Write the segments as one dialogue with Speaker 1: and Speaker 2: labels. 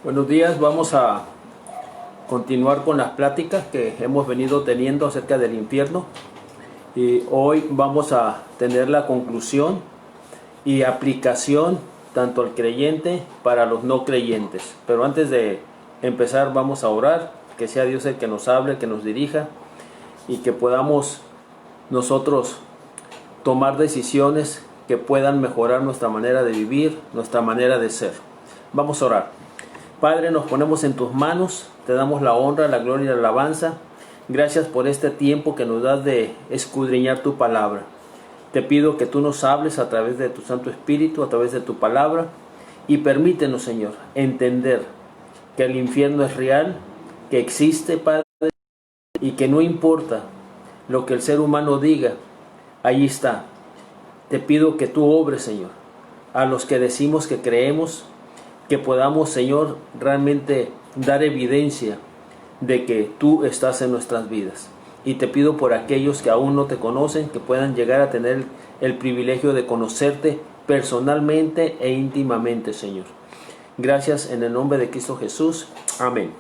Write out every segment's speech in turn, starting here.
Speaker 1: Buenos días, vamos a continuar con las pláticas que hemos venido teniendo acerca del infierno y hoy vamos a tener la conclusión y aplicación tanto al creyente para los no creyentes. Pero antes de empezar vamos a orar, que sea Dios el que nos hable, que nos dirija y que podamos nosotros tomar decisiones que puedan mejorar nuestra manera de vivir, nuestra manera de ser. Vamos a orar. Padre, nos ponemos en tus manos, te damos la honra, la gloria y la alabanza. Gracias por este tiempo que nos das de escudriñar tu palabra. Te pido que tú nos hables a través de tu Santo Espíritu, a través de tu palabra, y permítenos, Señor, entender que el infierno es real, que existe, Padre, y que no importa lo que el ser humano diga, ahí está. Te pido que tú obres, Señor, a los que decimos que creemos, que podamos, Señor, realmente dar evidencia de que tú estás en nuestras vidas. Y te pido por aquellos que aún no te conocen, que puedan llegar a tener el privilegio de conocerte personalmente e íntimamente, Señor. Gracias en el nombre de Cristo Jesús. Amén.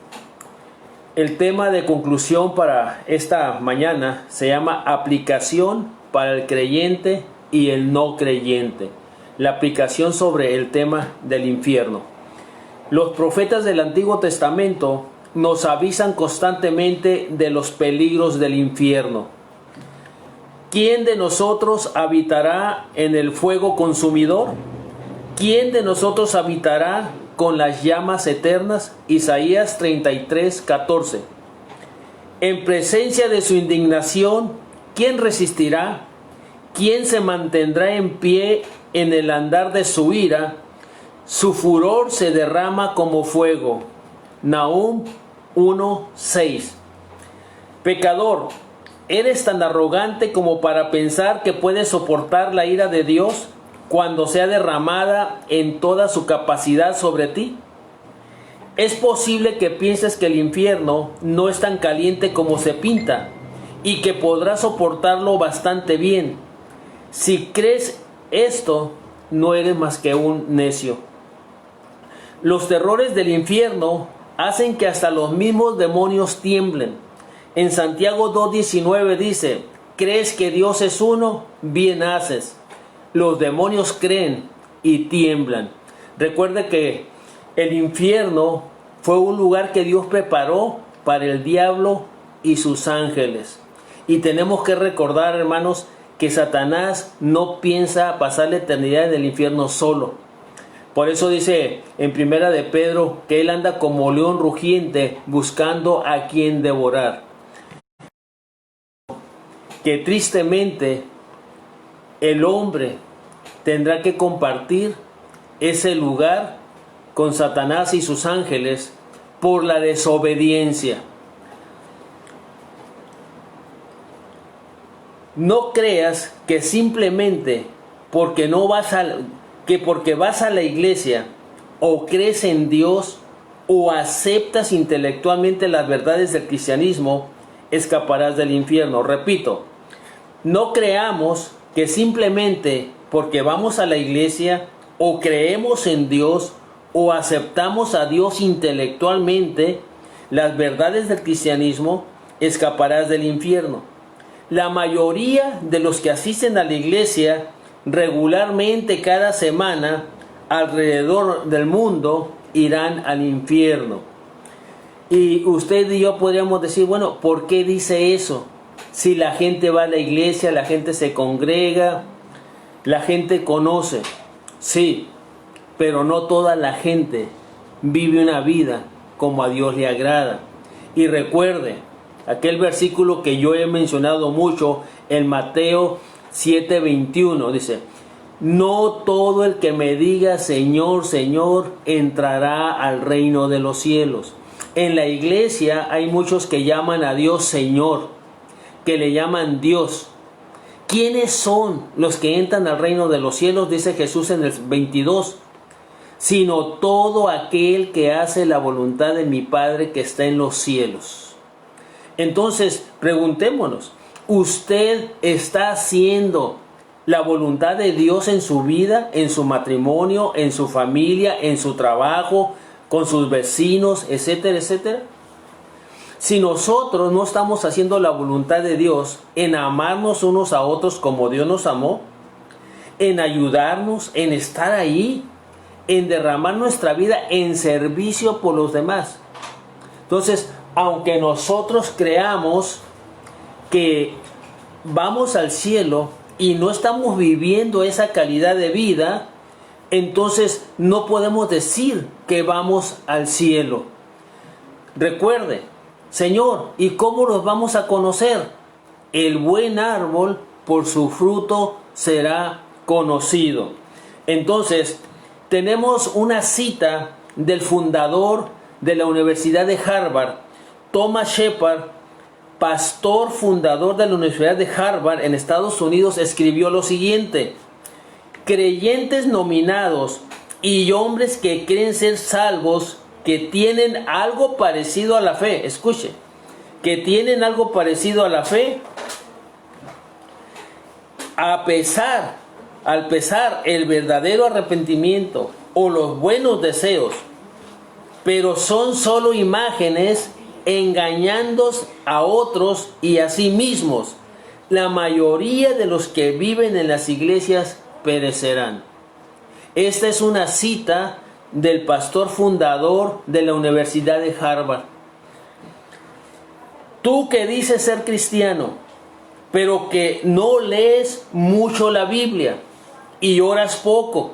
Speaker 1: El tema de conclusión para esta mañana se llama aplicación para el creyente y el no creyente. La aplicación sobre el tema del infierno. Los profetas del Antiguo Testamento nos avisan constantemente de los peligros del infierno. ¿Quién de nosotros habitará en el fuego consumidor? ¿Quién de nosotros habitará con las llamas eternas? Isaías 33:14. En presencia de su indignación, ¿quién resistirá? ¿Quién se mantendrá en pie en el andar de su ira? Su furor se derrama como fuego. Nahum 1:6. Pecador, ¿eres tan arrogante como para pensar que puedes soportar la ira de Dios cuando sea derramada en toda su capacidad sobre ti? Es posible que pienses que el infierno no es tan caliente como se pinta y que podrás soportarlo bastante bien. Si crees esto, no eres más que un necio. Los terrores del infierno hacen que hasta los mismos demonios tiemblen. En Santiago 2:19 dice: ¿crees que Dios es uno? Bien haces. Los demonios creen y tiemblan. Recuerde que el infierno fue un lugar que Dios preparó para el diablo y sus ángeles. Y tenemos que recordar, hermanos, que Satanás no piensa pasar la eternidad en el infierno solo. Por eso dice en Primera de Pedro que él anda como león rugiente buscando a quien devorar. Que tristemente el hombre tendrá que compartir ese lugar con Satanás y sus ángeles por la desobediencia. No creas que simplemente porque vas a la iglesia o crees en Dios o aceptas intelectualmente las verdades del cristianismo, escaparás del infierno. Repito, no creamos que simplemente porque vamos a la iglesia o creemos en Dios o aceptamos a Dios intelectualmente las verdades del cristianismo, escaparás del infierno. La mayoría de los que asisten a la iglesia regularmente cada semana alrededor del mundo irán al infierno. Y usted y yo podríamos decir, bueno, ¿por qué dice eso? Si la gente va a la iglesia, la gente se congrega, la gente conoce. Sí, pero no toda la gente vive una vida como a Dios le agrada. Y recuerde, aquel versículo que yo he mencionado mucho en Mateo 7:21 dice: no todo el que me diga Señor, Señor entrará al reino de los cielos. En la iglesia hay muchos que llaman a Dios Señor, que le llaman Dios. ¿Quiénes son los que entran al reino de los cielos? Dice Jesús en el 22. Sino todo aquel que hace la voluntad de mi Padre que está en los cielos. Entonces, preguntémonos, ¿usted está haciendo la voluntad de Dios en su vida, en su matrimonio, en su familia, en su trabajo, con sus vecinos, etcétera, etcétera. Si nosotros no estamos haciendo la voluntad de Dios en amarnos unos a otros como Dios nos amó, en ayudarnos, en estar ahí, en derramar nuestra vida en servicio por los demás. Entonces, aunque nosotros creamos que vamos al cielo y no estamos viviendo esa calidad de vida, entonces no podemos decir que vamos al cielo. Recuerde, Señor, ¿y cómo los vamos a conocer? El buen árbol por su fruto será conocido. Entonces, tenemos una cita del fundador de la Universidad de Harvard, Thomas Shepard, pastor fundador de la Universidad de Harvard en Estados Unidos, escribió lo siguiente: creyentes nominados y hombres que creen ser salvos, que tienen algo parecido a la fe, escuche, que tienen algo parecido a la fe, al pesar el verdadero arrepentimiento o los buenos deseos, pero son solo imágenes engañando a otros y a sí mismos. La mayoría de los que viven en las iglesias perecerán. Esta es una cita del pastor fundador de la Universidad de Harvard. Tú que dices ser cristiano, pero que no lees mucho la Biblia y oras poco,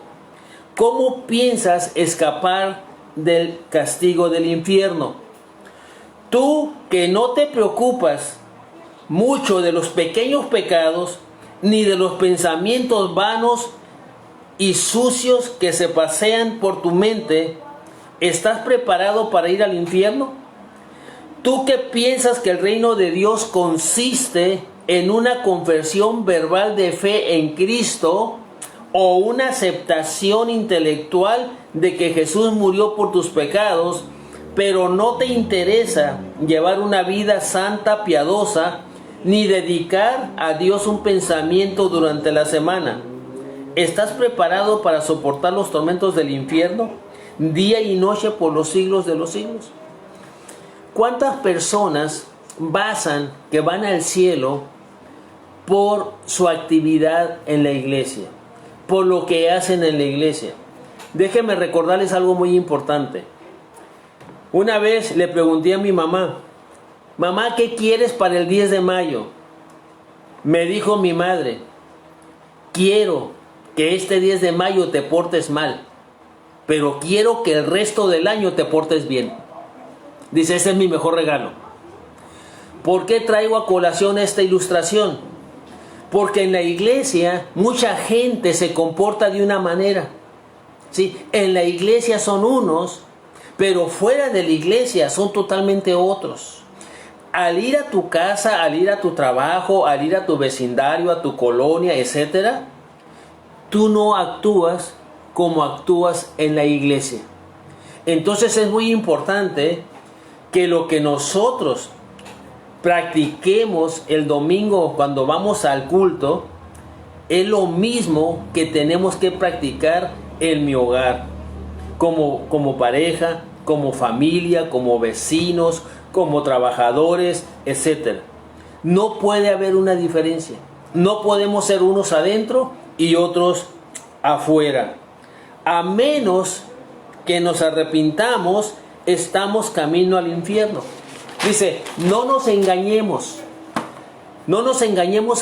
Speaker 1: ¿cómo piensas escapar del castigo del infierno? Tú que no te preocupas mucho de los pequeños pecados, ni de los pensamientos vanos y sucios que se pasean por tu mente, ¿estás preparado para ir al infierno? ¿Tú que piensas que el reino de Dios consiste en una confesión verbal de fe en Cristo o una aceptación intelectual de que Jesús murió por tus pecados, pero no te interesa llevar una vida santa, piadosa, ni dedicar a Dios un pensamiento durante la semana? ¿Estás preparado para soportar los tormentos del infierno, día y noche por los siglos de los siglos? ¿Cuántas personas basan que van al cielo por su actividad en la iglesia, por lo que hacen en la iglesia? Déjenme recordarles algo muy importante. Una vez le pregunté a mi mamá: mamá, ¿qué quieres para el 10 de mayo? Me dijo mi madre: quiero que este 10 de mayo te portes mal, pero quiero que el resto del año te portes bien. Dice, ese es mi mejor regalo. ¿Por qué traigo a colación esta ilustración? Porque en la iglesia mucha gente se comporta de una manera, ¿sí? En la iglesia son unos, pero fuera de la iglesia son totalmente otros. Al ir a tu casa, al ir a tu trabajo, al ir a tu vecindario, a tu colonia, etcétera, tú no actúas como actúas en la iglesia. Entonces es muy importante que lo que nosotros practiquemos el domingo cuando vamos al culto es lo mismo que tenemos que practicar en mi hogar, como pareja, como familia, como vecinos, como trabajadores, etc. No puede haber una diferencia. No podemos ser unos adentro y otros afuera. A menos que nos arrepintamos, estamos camino al infierno. Dice, no nos engañemos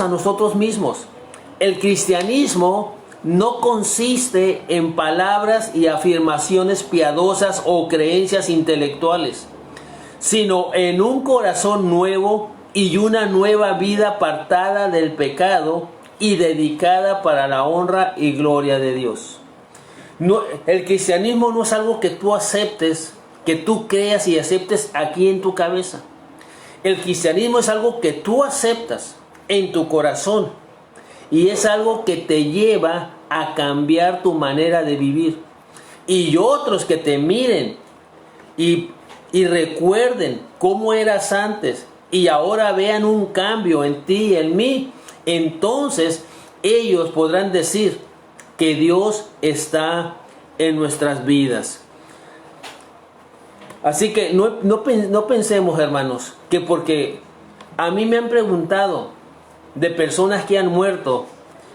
Speaker 1: a nosotros mismos. El cristianismo no consiste en palabras y afirmaciones piadosas o creencias intelectuales, sino en un corazón nuevo y una nueva vida apartada del pecado y dedicada para la honra y gloria de Dios. No, el cristianismo no es algo que tú aceptes, que tú creas y aceptes aquí en tu cabeza. El cristianismo es algo que tú aceptas en tu corazón y es algo que te lleva a cambiar tu manera de vivir. Y otros que te miren y recuerden cómo eras antes y ahora vean un cambio en ti y en mí, entonces ellos podrán decir que Dios está en nuestras vidas. Así que no pensemos, hermanos, que porque a mí me han preguntado de personas que han muerto,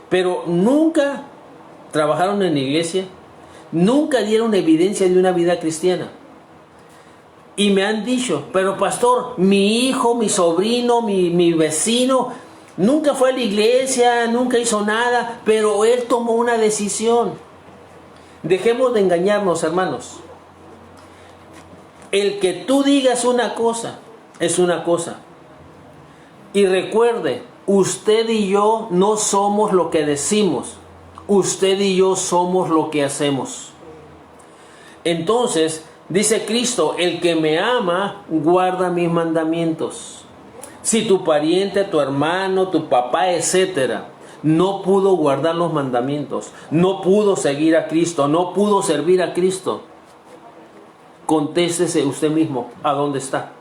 Speaker 1: pero nunca trabajaron en la iglesia, nunca dieron evidencia de una vida cristiana. Y me han dicho, pero pastor, mi hijo, mi sobrino, mi vecino, nunca fue a la iglesia, nunca hizo nada, pero él tomó una decisión. Dejemos de engañarnos, hermanos. El que tú digas una cosa, es una cosa. Y recuerde, usted y yo no somos lo que decimos. Usted y yo somos lo que hacemos. Entonces, dice Cristo, el que me ama, guarda mis mandamientos. Si tu pariente, tu hermano, tu papá, etcétera, no pudo guardar los mandamientos, no pudo seguir a Cristo, no pudo servir a Cristo, contéstese usted mismo a dónde está.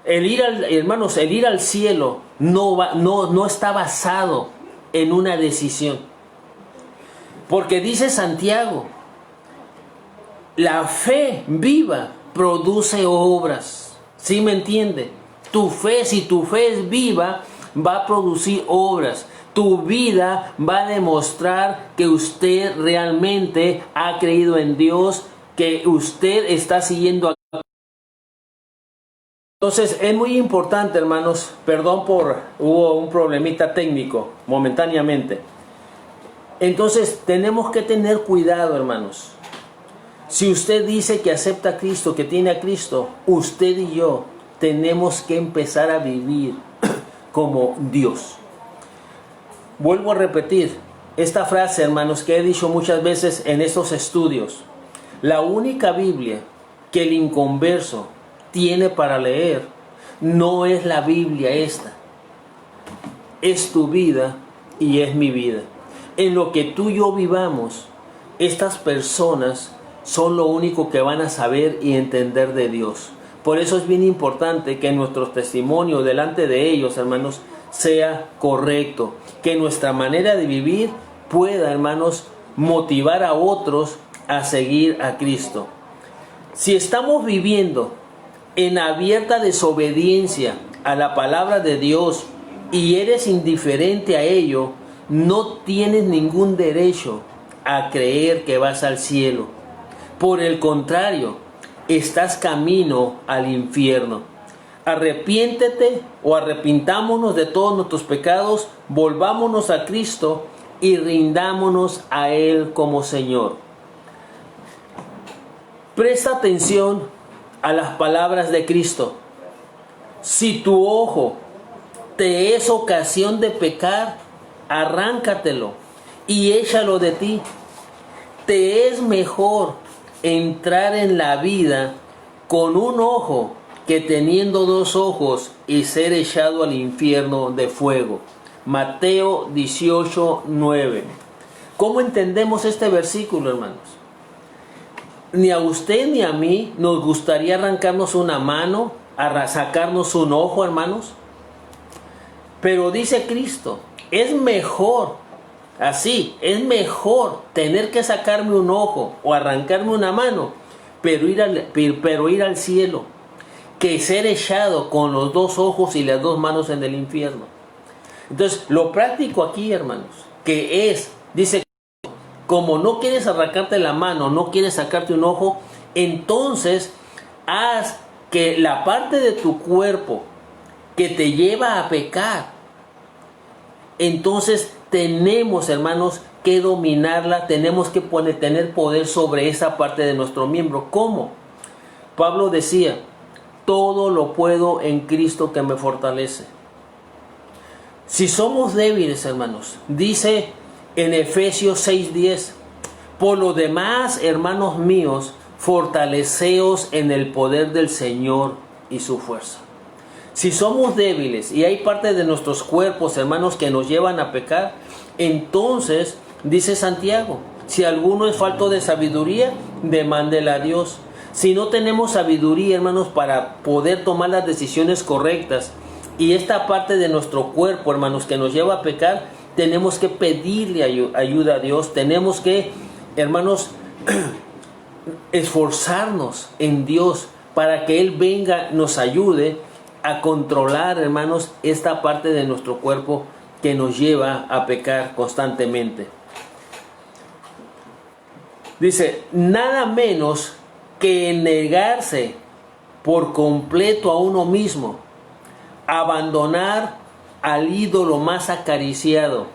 Speaker 1: Hermanos, el ir al cielo no está basado en una decisión. Porque dice Santiago, la fe viva produce obras. ¿Sí me entiende? Tu fe, si tu fe es viva, va a producir obras. Tu vida va a demostrar que usted realmente ha creído en Dios, que usted está siguiendo a... Entonces es muy importante, hermanos, hubo un problemita técnico momentáneamente. Entonces tenemos que tener cuidado, hermanos. Si usted dice que acepta a Cristo, que tiene a Cristo, usted y yo tenemos que empezar a vivir como Dios. Vuelvo a repetir esta frase, hermanos, que he dicho muchas veces en estos estudios. La única Biblia que el inconverso tiene para leer no es la Biblia esta. Es tu vida y es mi vida. En lo que tú y yo vivamos, estas personas son lo único que van a saber y entender de Dios. Por eso es bien importante que nuestro testimonio delante de ellos, hermanos, sea correcto. Que nuestra manera de vivir pueda, hermanos, motivar a otros a seguir a Cristo. Si estamos viviendo en abierta desobediencia a la palabra de Dios y eres indiferente a ello, no tienes ningún derecho a creer que vas al cielo. Por el contrario, estás camino al infierno. Arrepiéntete o arrepintámonos de todos nuestros pecados, volvámonos a Cristo y rindámonos a Él como Señor. Presta atención a las palabras de Cristo. Si tu ojo te es ocasión de pecar, arráncatelo y échalo de ti. Te es mejor entrar en la vida con un ojo que teniendo dos ojos y ser echado al infierno de fuego. Mateo 18:9. ¿Cómo entendemos este versículo, hermanos? Ni a usted ni a mí nos gustaría arrancarnos una mano, sacarnos un ojo, hermanos. Pero dice Cristo, es mejor, es mejor tener que sacarme un ojo o arrancarme una mano, pero ir al cielo, que ser echado con los dos ojos y las dos manos en el infierno. Entonces, lo práctico aquí, hermanos, dice, como no quieres arrancarte la mano, no quieres sacarte un ojo, entonces haz que la parte de tu cuerpo que te lleva a pecar, entonces tenemos, hermanos, que dominarla, tenemos que tener poder sobre esa parte de nuestro miembro. ¿Cómo? Pablo decía, todo lo puedo en Cristo que me fortalece. Si somos débiles, hermanos, dice en Efesios 6:10, por lo demás, hermanos míos, fortaleceos en el poder del Señor y su fuerza. Si somos débiles y hay parte de nuestros cuerpos, hermanos, que nos llevan a pecar, entonces, dice Santiago, si alguno es falto de sabiduría, demándela a Dios. Si no tenemos sabiduría, hermanos, para poder tomar las decisiones correctas, y esta parte de nuestro cuerpo, hermanos, que nos lleva a pecar, tenemos que pedirle ayuda a Dios. Tenemos que, hermanos, esforzarnos en Dios para que Él venga, nos ayude a controlar, hermanos, esta parte de nuestro cuerpo que nos lleva a pecar constantemente. Dice, nada menos que negarse por completo a uno mismo, abandonar al ídolo más acariciado,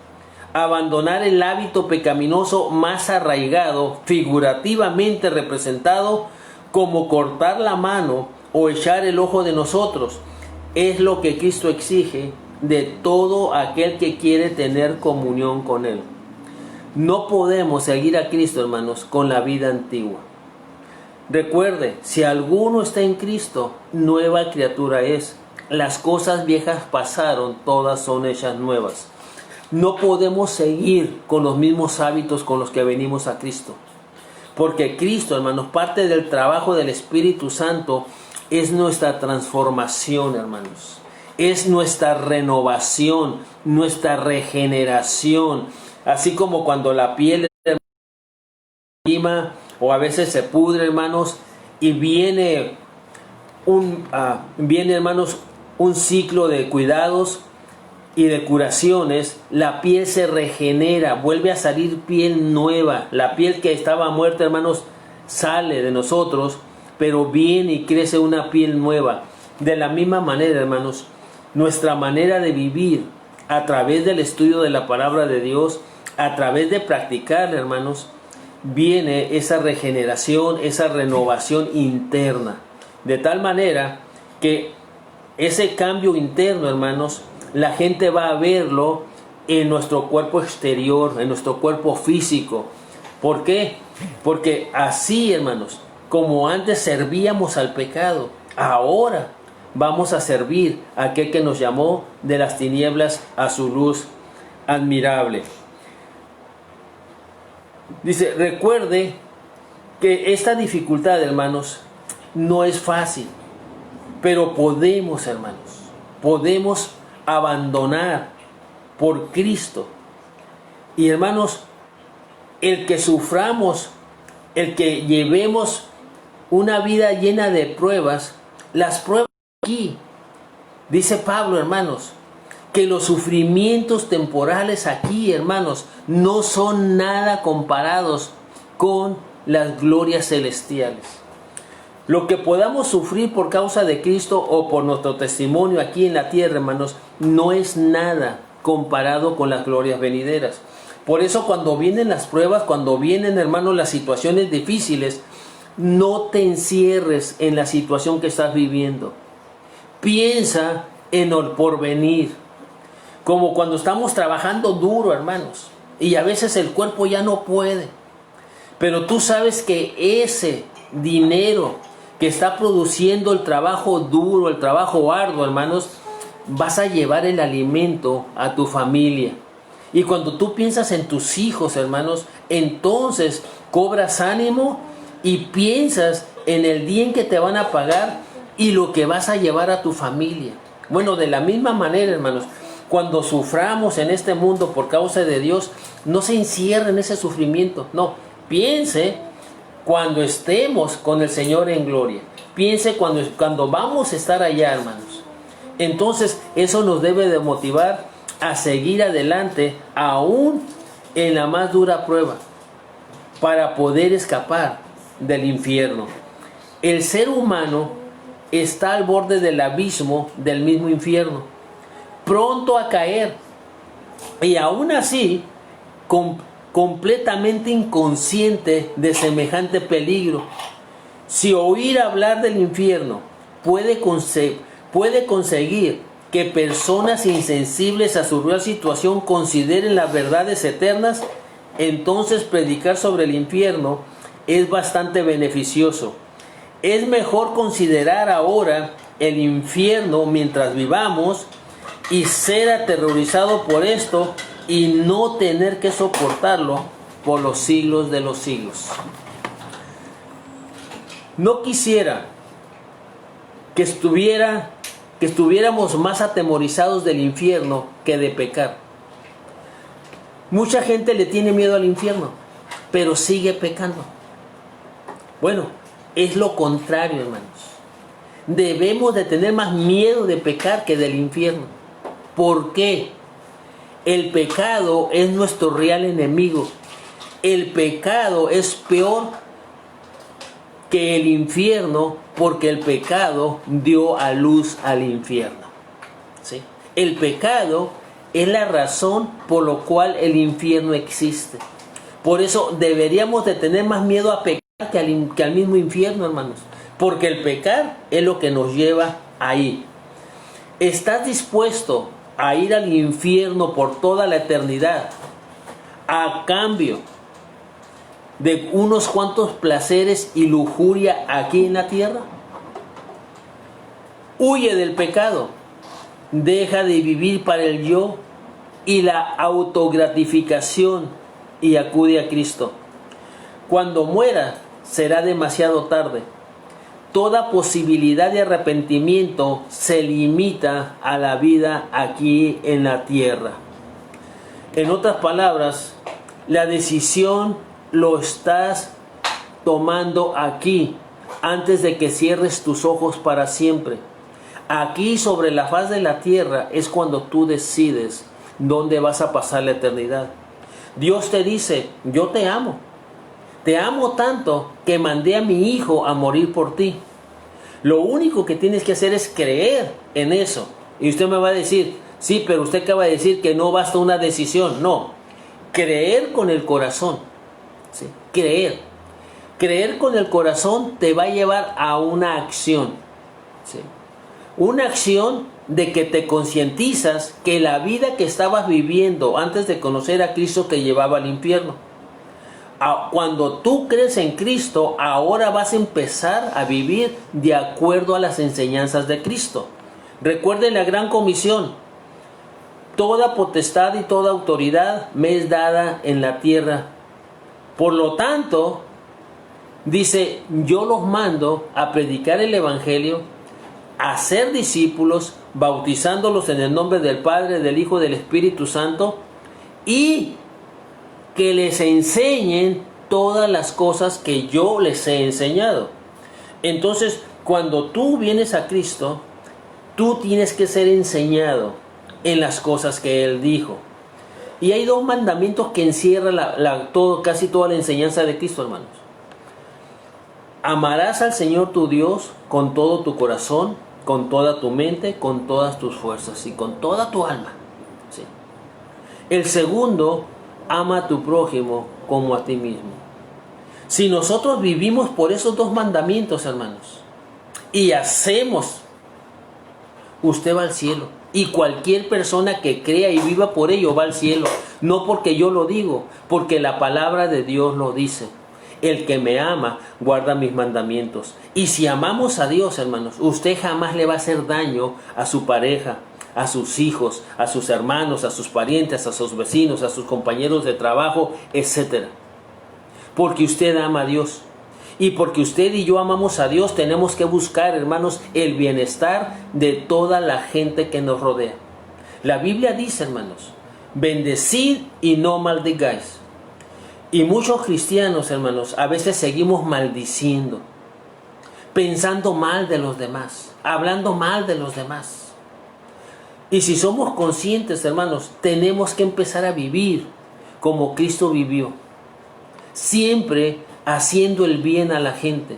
Speaker 1: abandonar el hábito pecaminoso más arraigado, figurativamente representado como cortar la mano o echar el ojo de nosotros, es lo que Cristo exige de todo aquel que quiere tener comunión con Él. No podemos seguir a Cristo, hermanos, con la vida antigua. Recuerde, si alguno está en Cristo, nueva criatura es. Las cosas viejas pasaron, todas son hechas nuevas. No podemos seguir con los mismos hábitos con los que venimos a Cristo. Porque Cristo, hermanos, parte del trabajo del Espíritu Santo es nuestra transformación, hermanos. Es nuestra renovación, nuestra regeneración. Así como cuando la piel o a veces se pudre, hermanos, y viene hermanos, un ciclo de cuidados y de curaciones, la piel se regenera, vuelve a salir piel nueva. La piel que estaba muerta, hermanos, sale de nosotros, pero viene y crece una piel nueva. De la misma manera, hermanos, nuestra manera de vivir a través del estudio de la palabra de Dios, a través de practicar, hermanos, viene esa regeneración, esa renovación interna. De tal manera que ese cambio interno, hermanos, la gente va a verlo en nuestro cuerpo exterior, en nuestro cuerpo físico. ¿Por qué? Porque así, hermanos, como antes servíamos al pecado, ahora vamos a servir a aquel que nos llamó de las tinieblas a su luz admirable. Dice, recuerde que esta dificultad, hermanos, no es fácil, pero podemos, hermanos, podemos abandonar por Cristo. Y hermanos, el que suframos, el que llevemos una vida llena de pruebas, las pruebas aquí, dice Pablo, hermanos, que los sufrimientos temporales aquí, hermanos, no son nada comparados con las glorias celestiales. Lo que podamos sufrir por causa de Cristo o por nuestro testimonio aquí en la tierra, hermanos, no es nada comparado con las glorias venideras. Por eso cuando vienen las pruebas, cuando vienen, hermanos, las situaciones difíciles, no te encierres en la situación que estás viviendo. Piensa en el porvenir. Como cuando estamos trabajando duro, hermanos, y a veces el cuerpo ya no puede. Pero tú sabes que ese dinero que está produciendo el trabajo duro, el trabajo arduo, hermanos, vas a llevar el alimento a tu familia. Y cuando tú piensas en tus hijos, hermanos, entonces cobras ánimo y piensas en el día en que te van a pagar y lo que vas a llevar a tu familia. Bueno, de la misma manera, hermanos, cuando suframos en este mundo por causa de Dios, no se encierre en ese sufrimiento. No, piense cuando estemos con el Señor en gloria. Piense cuando vamos a estar allá, hermanos. Entonces, eso nos debe de motivar a seguir adelante, aún en la más dura prueba, para poder escapar del infierno. El ser humano está al borde del abismo del mismo infierno, pronto a caer, y aún así completamente inconsciente de semejante peligro. Si oír hablar del infierno puede conseguir que personas insensibles a su real situación consideren las verdades eternas, entonces predicar sobre el infierno es bastante beneficioso. Es mejor considerar ahora el infierno mientras vivamos y ser aterrorizado por esto y no tener que soportarlo por los siglos de los siglos. No quisiera que estuviéramos más atemorizados del infierno que de pecar. Mucha gente le tiene miedo al infierno, pero sigue pecando. Bueno, es lo contrario, hermanos. Debemos de tener más miedo de pecar que del infierno. ¿Por qué? El pecado es nuestro real enemigo. El pecado es peor que el infierno porque el pecado dio a luz al infierno. ¿Sí? El pecado es la razón por la cual el infierno existe. Por eso deberíamos de tener más miedo a pecar que al mismo infierno, hermanos. Porque el pecar es lo que nos lleva ahí. ¿Estás dispuesto a ir al infierno por toda la eternidad a cambio de unos cuantos placeres y lujuria aquí en la tierra? Huye del pecado. Deja de vivir para el yo y la autogratificación y acude a Cristo. Cuando muera será demasiado tarde. Toda posibilidad de arrepentimiento se limita a la vida aquí en la tierra. En otras palabras, la decisión lo estás tomando aquí antes de que cierres tus ojos para siempre. Aquí sobre la faz de la tierra es cuando tú decides dónde vas a pasar la eternidad. Dios te dice, yo te amo. Te amo tanto que mandé a mi hijo a morir por ti. Lo único que tienes que hacer es creer en eso. Y usted me va a decir, sí, pero usted acaba de decir que no basta una decisión. No, creer con el corazón. ¿Sí? Creer. Creer con el corazón te va a llevar a una acción. ¿Sí? Una acción de que te concientizas que la vida que estabas viviendo antes de conocer a Cristo te llevaba al infierno. Cuando tú crees en Cristo, ahora vas a empezar a vivir de acuerdo a las enseñanzas de Cristo. Recuerden la gran comisión. Toda potestad y toda autoridad me es dada en la tierra. Por lo tanto, dice, yo los mando a predicar el evangelio, a ser discípulos, bautizándolos en el nombre del Padre, del Hijo y del Espíritu Santo, y que les enseñen todas las cosas que yo les he enseñado. Entonces, cuando tú vienes a Cristo, tú tienes que ser enseñado en las cosas que Él dijo. Y hay dos mandamientos que encierran casi toda la enseñanza de Cristo, hermanos. Amarás al Señor tu Dios con todo tu corazón, con toda tu mente, con todas tus fuerzas y con toda tu alma. ¿Sí? El segundo, ama a tu prójimo como a ti mismo. Si nosotros vivimos por esos dos mandamientos, hermanos, y hacemos, usted va al cielo. Y cualquier persona que crea y viva por ello va al cielo. No porque yo lo digo, porque la palabra de Dios lo dice. El que me ama, guarda mis mandamientos. Y si amamos a Dios, hermanos, usted jamás le va a hacer daño a su pareja, a sus hijos, a sus hermanos, a sus parientes, a sus vecinos, a sus compañeros de trabajo, etc. Porque usted ama a Dios. Y porque usted y yo amamos a Dios, tenemos que buscar, hermanos, el bienestar de toda la gente que nos rodea. La Biblia dice, hermanos, bendecid y no maldigáis. Y muchos cristianos, hermanos, a veces seguimos maldiciendo, pensando mal de los demás, hablando mal de los demás. Y si somos conscientes, hermanos, tenemos que empezar a vivir como Cristo vivió. Siempre haciendo el bien a la gente.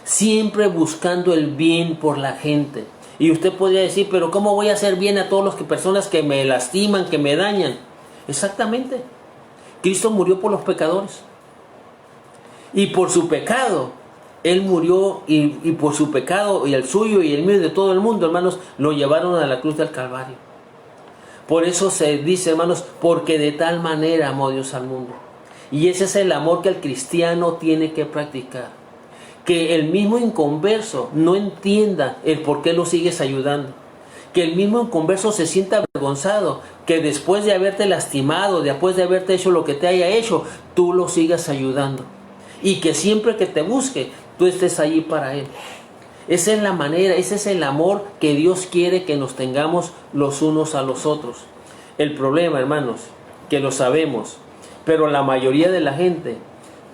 Speaker 1: Siempre buscando el bien por la gente. Y usted podría decir, pero ¿cómo voy a hacer bien a todas las personas que me lastiman, que me dañan? Exactamente. Cristo murió por los pecadores. Y por su pecado, Él murió y por su pecado y el suyo y el mío y de todo el mundo, hermanos, lo llevaron a la cruz del Calvario. Por eso se dice, hermanos, porque de tal manera amó Dios al mundo. Y ese es el amor que el cristiano tiene que practicar. Que el mismo inconverso no entienda el por qué lo sigues ayudando. Que el mismo inconverso se sienta avergonzado. Que después de haberte lastimado, después de haberte hecho lo que te haya hecho, tú lo sigas ayudando. Y que siempre que te busque, tú estés allí para Él. Esa es la manera, ese es el amor que Dios quiere que nos tengamos los unos a los otros. El problema, hermanos, que lo sabemos, pero la mayoría de la gente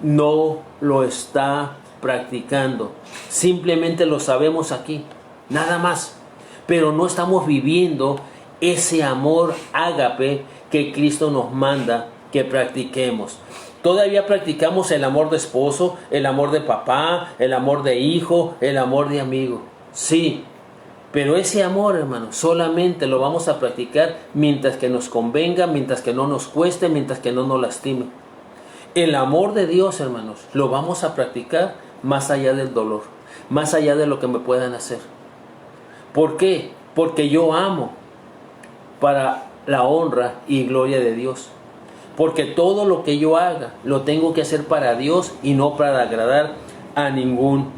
Speaker 1: no lo está practicando. Simplemente lo sabemos aquí, nada más. Pero no estamos viviendo ese amor ágape que Cristo nos manda que practiquemos. Todavía practicamos el amor de esposo, el amor de papá, el amor de hijo, el amor de amigo. Sí, pero ese amor, hermanos, solamente lo vamos a practicar mientras que nos convenga, mientras que no nos cueste, mientras que no nos lastime. El amor de Dios, hermanos, lo vamos a practicar más allá del dolor, más allá de lo que me puedan hacer. ¿Por qué? Porque yo amo para la honra y gloria de Dios. Porque todo lo que yo haga lo tengo que hacer para Dios y no para agradar a ningún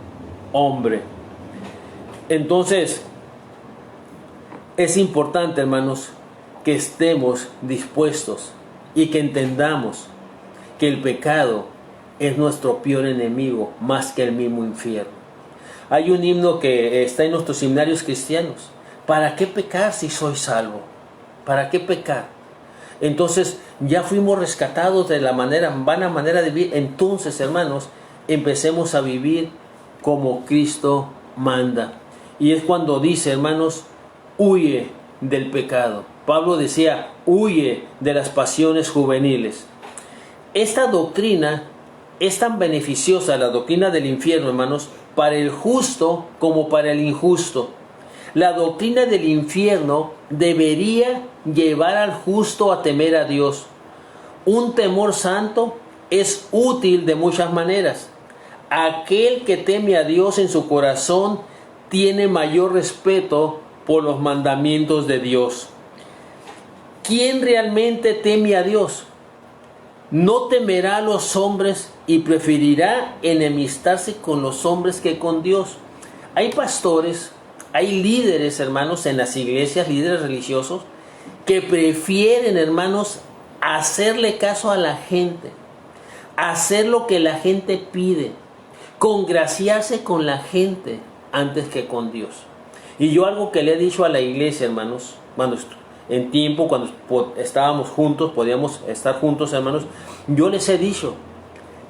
Speaker 1: hombre. Entonces, es importante, hermanos, que estemos dispuestos y que entendamos que el pecado es nuestro peor enemigo más que el mismo infierno. Hay un himno que está en nuestros seminarios cristianos. ¿Para qué pecar si soy salvo? ¿Para qué pecar? Entonces ya fuimos rescatados de la vana manera de vivir. Entonces, hermanos, empecemos a vivir como Cristo manda. Y es cuando dice, hermanos, huye del pecado. Pablo decía, huye de las pasiones juveniles. Esta doctrina es tan beneficiosa, la doctrina del infierno, hermanos, para el justo como para el injusto. La doctrina del infierno debería llevar al justo a temer a Dios. Un temor santo es útil de muchas maneras. Aquel que teme a Dios en su corazón tiene mayor respeto por los mandamientos de Dios. ¿Quién realmente teme a Dios? No temerá a los hombres y preferirá enemistarse con los hombres que con Dios. Hay pastores, hay líderes, hermanos, en las iglesias, líderes religiosos, que prefieren, hermanos, hacerle caso a la gente, hacer lo que la gente pide, congraciarse con la gente antes que con Dios. Y yo algo que le he dicho a la iglesia, hermanos, cuando estábamos juntos, podíamos estar juntos, hermanos, yo les he dicho,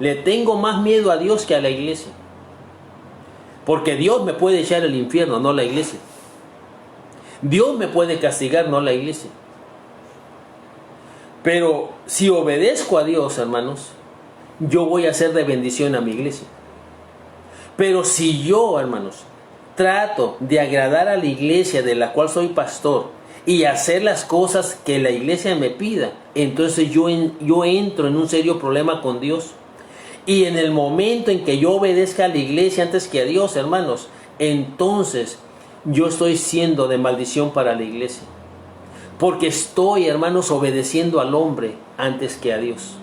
Speaker 1: le tengo más miedo a Dios que a la iglesia. Porque Dios me puede echar al infierno, no la iglesia. Dios me puede castigar, no la iglesia. Pero si obedezco a Dios, hermanos, yo voy a ser de bendición a mi iglesia. Pero si yo, hermanos, trato de agradar a la iglesia de la cual soy pastor y hacer las cosas que la iglesia me pida, entonces yo entro en un serio problema con Dios. Y en el momento en que yo obedezca a la iglesia antes que a Dios, hermanos, entonces yo estoy siendo de maldición para la iglesia. Porque estoy, hermanos, obedeciendo al hombre antes que a Dios.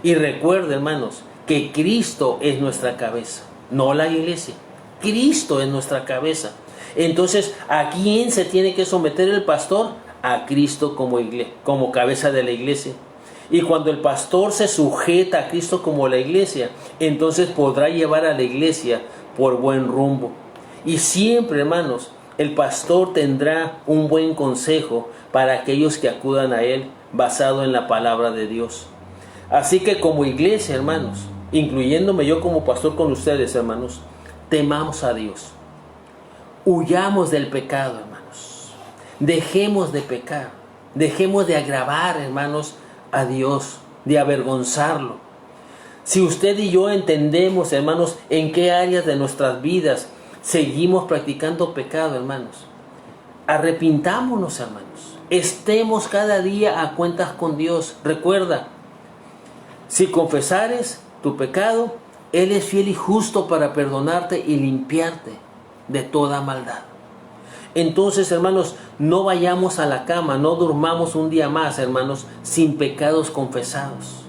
Speaker 1: Y recuerden, hermanos, que Cristo es nuestra cabeza, no la iglesia. Cristo es nuestra cabeza. Entonces, ¿a quién se tiene que someter el pastor? A Cristo como cabeza de la iglesia. Y cuando el pastor se sujeta a Cristo como la iglesia, entonces podrá llevar a la iglesia por buen rumbo. Y siempre, hermanos, el pastor tendrá un buen consejo para aquellos que acudan a él basado en la palabra de Dios. Así que como iglesia, hermanos, incluyéndome yo como pastor con ustedes, hermanos, temamos a Dios. Huyamos del pecado, hermanos. Dejemos de pecar. Dejemos de agravar, hermanos, a Dios, de avergonzarlo. Si usted y yo entendemos, hermanos, en qué áreas de nuestras vidas seguimos practicando pecado, hermanos, arrepintámonos, hermanos. Estemos cada día a cuentas con Dios. Recuerda, si confesares tu pecado, Él es fiel y justo para perdonarte y limpiarte de toda maldad. Entonces, hermanos, no vayamos a la cama, no durmamos un día más, hermanos, sin pecados confesados.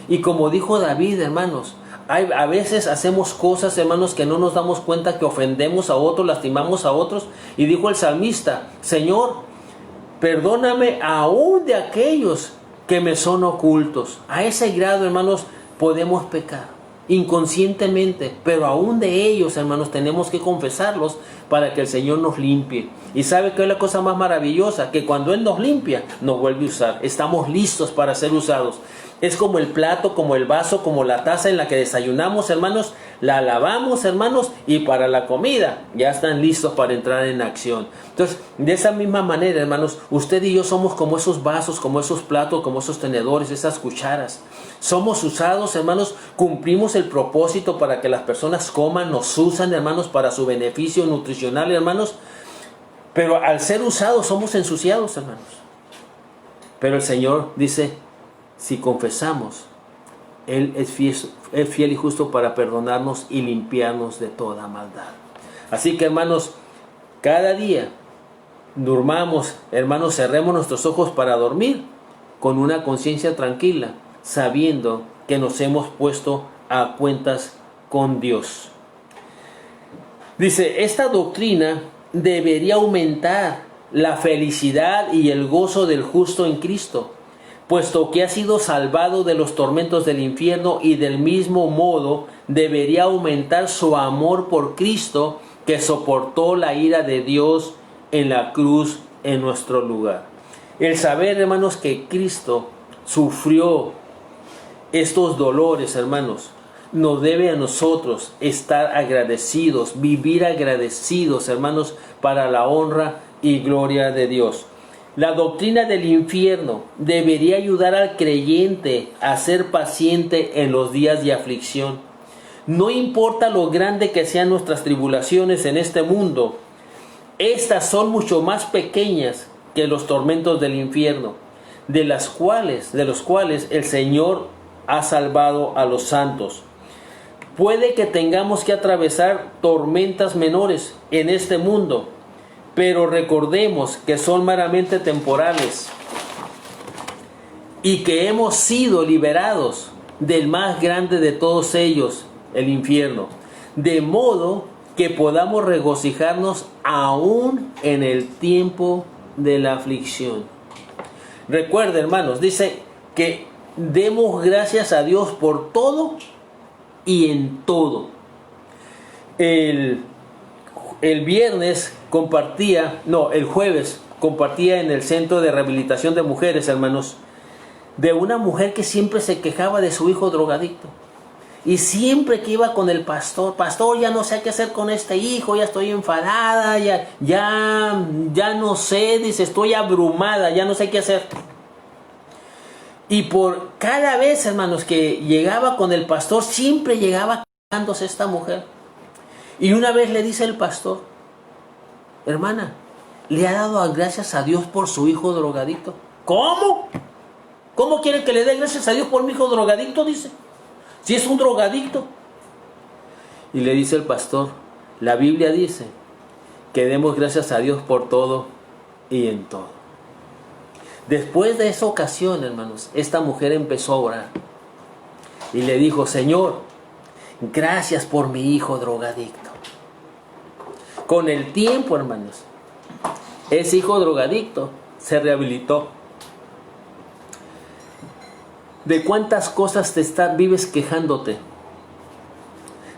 Speaker 1: Y como dijo David, hermanos, a veces hacemos cosas, hermanos, que no nos damos cuenta que ofendemos a otros, lastimamos a otros. Y dijo el salmista, Señor, perdóname aún de aquellos que me son ocultos. A ese grado, hermanos, podemos pecar inconscientemente, pero aún de ellos, hermanos, tenemos que confesarlos para que el Señor nos limpie. Y ¿sabe qué es la cosa más maravillosa? Que cuando Él nos limpia, nos vuelve a usar. Estamos listos para ser usados. Es como el plato, como el vaso, como la taza en la que desayunamos, hermanos. La lavamos, hermanos, y para la comida ya están listos para entrar en acción. Entonces, de esa misma manera, hermanos, usted y yo somos como esos vasos, como esos platos, como esos tenedores, esas cucharas. Somos usados, hermanos, cumplimos el propósito para que las personas coman, nos usan, hermanos, para su beneficio nutricional, hermanos. Pero al ser usados somos ensuciados, hermanos. Pero el Señor dice, si confesamos, Él es fiel y justo para perdonarnos y limpiarnos de toda maldad. Así que, hermanos, cada día durmamos, hermanos, cerremos nuestros ojos para dormir con una conciencia tranquila, sabiendo que nos hemos puesto a cuentas con Dios. Dice, esta doctrina debería aumentar la felicidad y el gozo del justo en Cristo, puesto que ha sido salvado de los tormentos del infierno, y del mismo modo debería aumentar su amor por Cristo, que soportó la ira de Dios en la cruz en nuestro lugar. El saber, hermanos, que Cristo sufrió estos dolores, hermanos, nos debe a nosotros estar agradecidos, vivir agradecidos, hermanos, para la honra y gloria de Dios. La doctrina del infierno debería ayudar al creyente a ser paciente en los días de aflicción. No importa lo grande que sean nuestras tribulaciones en este mundo, estas son mucho más pequeñas que los tormentos del infierno, de los cuales el Señor ha salvado a los santos. Puede que tengamos que atravesar tormentas menores en este mundo, pero recordemos que son meramente temporales y que hemos sido liberados del más grande de todos ellos, el infierno, de modo que podamos regocijarnos aún en el tiempo de la aflicción. Recuerden, hermanos, dice que demos gracias a Dios por todo y en todo. El jueves compartía en el Centro de Rehabilitación de Mujeres, hermanos, de una mujer que siempre se quejaba de su hijo drogadicto. Y siempre que iba con el pastor, ya no sé qué hacer con este hijo, ya estoy enfadada, ya no sé, dice, estoy abrumada, ya no sé qué hacer. Y por cada vez, hermanos, que llegaba con el pastor, siempre llegaba quejándose esta mujer. Y una vez le dice el pastor, hermana, le ha dado gracias a Dios por su hijo drogadicto. ¿Cómo? ¿Cómo quiere que le dé gracias a Dios por mi hijo drogadicto? Dice, si es un drogadicto. Y le dice el pastor, la Biblia dice que demos gracias a Dios por todo y en todo. Después de esa ocasión, hermanos, esta mujer empezó a orar y le dijo, Señor, gracias por mi hijo drogadicto. Con el tiempo, hermanos, ese hijo drogadicto se rehabilitó. ¿De cuántas cosas vives quejándote?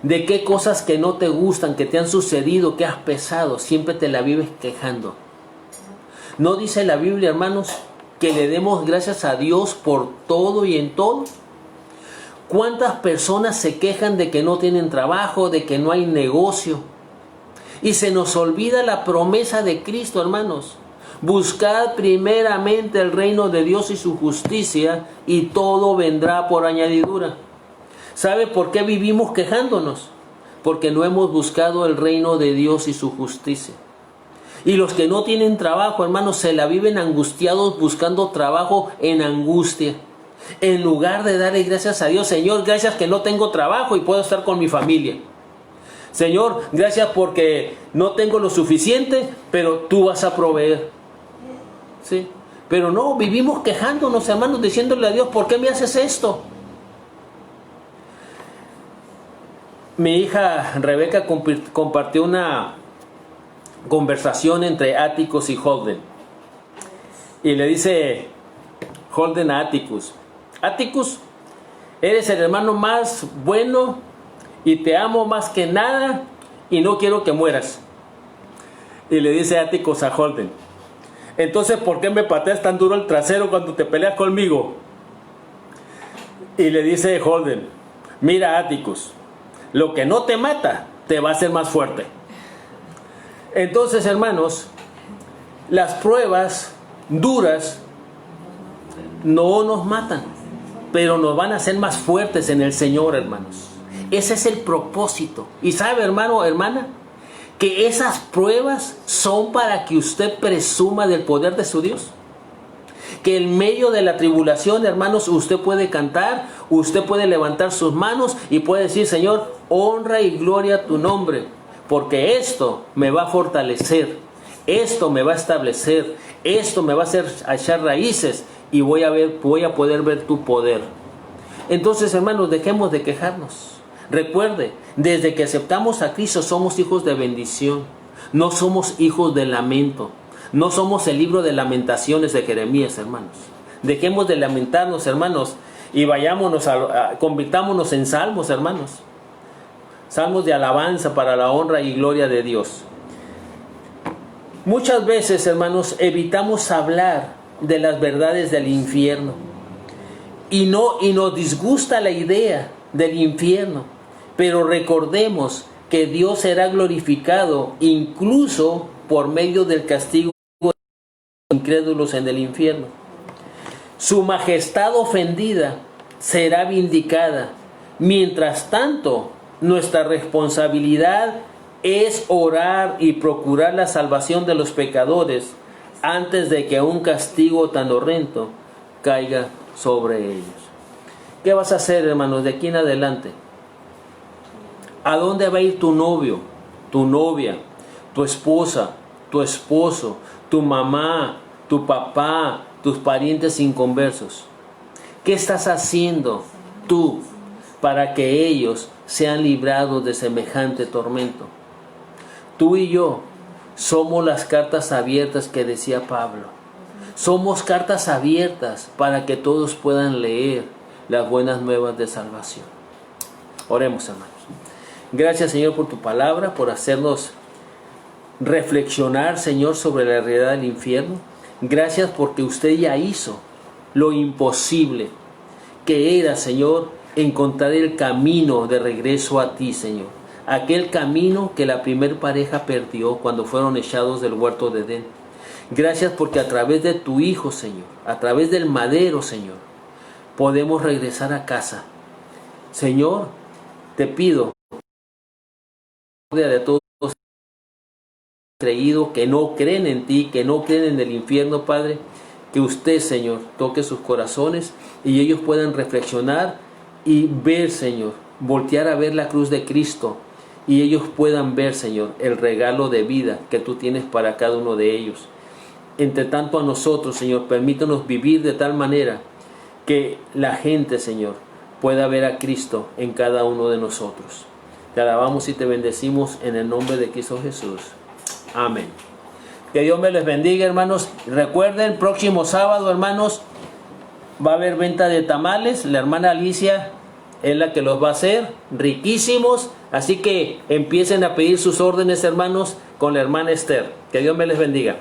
Speaker 1: ¿De qué cosas que no te gustan, que te han sucedido, que has pesado, siempre te la vives quejando? ¿No dice la Biblia, hermanos, que le demos gracias a Dios por todo y en todo? ¿Cuántas personas se quejan de que no tienen trabajo, de que no hay negocio? Y se nos olvida la promesa de Cristo, hermanos. Buscad primeramente el reino de Dios y su justicia, y todo vendrá por añadidura. ¿Sabe por qué vivimos quejándonos? Porque no hemos buscado el reino de Dios y su justicia. Y los que no tienen trabajo, hermanos, se la viven angustiados buscando trabajo en angustia. En lugar de darle gracias a Dios, Señor, gracias que no tengo trabajo y puedo estar con mi familia. Señor, gracias porque no tengo lo suficiente, pero tú vas a proveer. ¿Sí? Pero no, vivimos quejándonos, hermanos, diciéndole a Dios, ¿por qué me haces esto? Mi hija Rebeca compartió una conversación entre Atticus y Holden. Y le dice Holden a Atticus, Atticus, eres el hermano más bueno y te amo más que nada y no quiero que mueras. Y le dice Atticus a Holden, entonces ¿por qué me pateas tan duro el trasero cuando te peleas conmigo? Y le dice Holden, mira Atticus, lo que no te mata te va a hacer más fuerte. Entonces, hermanos, las pruebas duras no nos matan, pero nos van a hacer más fuertes en el Señor, hermanos. Ese es el propósito. Y sabe, hermano, hermana, que esas pruebas son para que usted presuma del poder de su Dios. Que en medio de la tribulación, hermanos, usted puede cantar, usted puede levantar sus manos y puede decir, Señor, honra y gloria a tu nombre, porque esto me va a fortalecer, esto me va a establecer, esto me va a hacer echar raíces y voy a poder ver tu poder. Entonces, hermanos, dejemos de quejarnos. Recuerde, desde que aceptamos a Cristo somos hijos de bendición, no somos hijos de lamento. No somos el libro de lamentaciones de Jeremías, hermanos. Dejemos de lamentarnos, hermanos, y vayámonos convirtámonos en salmos, hermanos. Salmos de alabanza para la honra y gloria de Dios. Muchas veces, hermanos, evitamos hablar de las verdades del infierno. Y nos disgusta la idea del infierno. Pero recordemos que Dios será glorificado incluso por medio del castigo incrédulos en el infierno. Su majestad ofendida será vindicada. Mientras tanto, nuestra responsabilidad es orar y procurar la salvación de los pecadores antes de que un castigo tan horrendo caiga sobre ellos. ¿Qué vas a hacer, hermanos, de aquí en adelante? ¿A dónde va a ir tu novio, tu novia, tu esposa, tu esposo, tu mamá, tu papá, tus parientes inconversos? ¿Qué estás haciendo tú para que ellos sean librados de semejante tormento? Tú y yo somos las cartas abiertas que decía Pablo. Somos cartas abiertas para que todos puedan leer las buenas nuevas de salvación. Oremos, hermanos. Gracias, Señor, por tu palabra, por hacernos reflexionar, Señor, sobre la realidad del infierno. Gracias porque usted ya hizo lo imposible, que era, Señor, encontrar el camino de regreso a ti, Señor. Aquel camino que la primer pareja perdió cuando fueron echados del huerto de Edén. Gracias porque a través de tu Hijo, Señor, a través del madero, Señor, podemos regresar a casa. Señor, te pido de todos creído, que no creen en ti, que no creen en el infierno, Padre, que usted, Señor, toque sus corazones y ellos puedan reflexionar y ver, Señor, voltear a ver la cruz de Cristo y ellos puedan ver, Señor, el regalo de vida que tú tienes para cada uno de ellos. Entre tanto a nosotros, Señor, permítanos vivir de tal manera que la gente, Señor, pueda ver a Cristo en cada uno de nosotros. Te alabamos y te bendecimos en el nombre de Cristo Jesús. Amén. Que Dios me les bendiga, hermanos. Recuerden, próximo sábado, hermanos, va a haber venta de tamales. La hermana Alicia es la que los va a hacer, riquísimos. Así que empiecen a pedir sus órdenes, hermanos, con la hermana Esther. Que Dios me les bendiga.